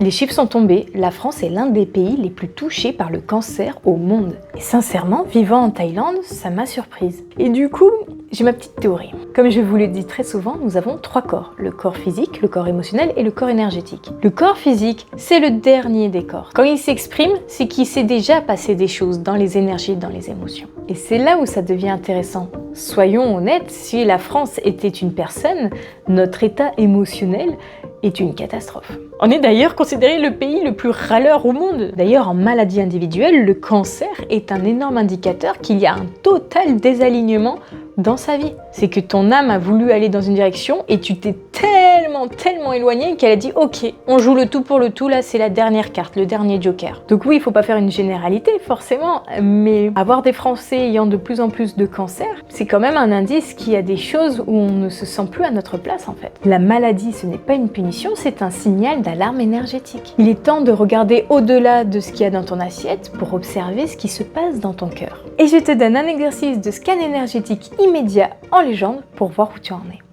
Les chiffres sont tombés, la France est l'un des pays les plus touchés par le cancer au monde. Et sincèrement, vivant en Thaïlande, ça m'a surprise. Et du coup, j'ai ma petite théorie. Comme je vous le dis très souvent, nous avons 3 corps. Le corps physique, le corps émotionnel et le corps énergétique. Le corps physique, c'est le dernier des corps. Quand il s'exprime, c'est qu'il s'est déjà passé des choses dans les énergies, dans les émotions. Et c'est là où ça devient intéressant. Soyons honnêtes, si la France était une personne, notre état émotionnel est une catastrophe. On est d'ailleurs considéré le pays le plus râleur au monde. D'ailleurs, en maladie individuelle, le cancer est un énorme indicateur qu'il y a un total désalignement dans sa vie. C'est que ton âme a voulu aller dans une direction et tu t'es tellement éloigné qu'elle a dit ok, on joue le tout pour le tout, là c'est la dernière carte, le dernier joker. Donc oui, il faut pas faire une généralité forcément, mais avoir des Français ayant de plus en plus de cancer, c'est quand même un indice qu'il y a des choses où on ne se sent plus à notre place en fait. La maladie, ce n'est pas une punition, c'est un signal d'alarme énergétique. Il est temps de regarder au-delà de ce qu'il y a dans ton assiette pour observer ce qui se passe dans ton cœur. Et je te donne un exercice de scan énergétique immédiat en légende pour voir où tu en es.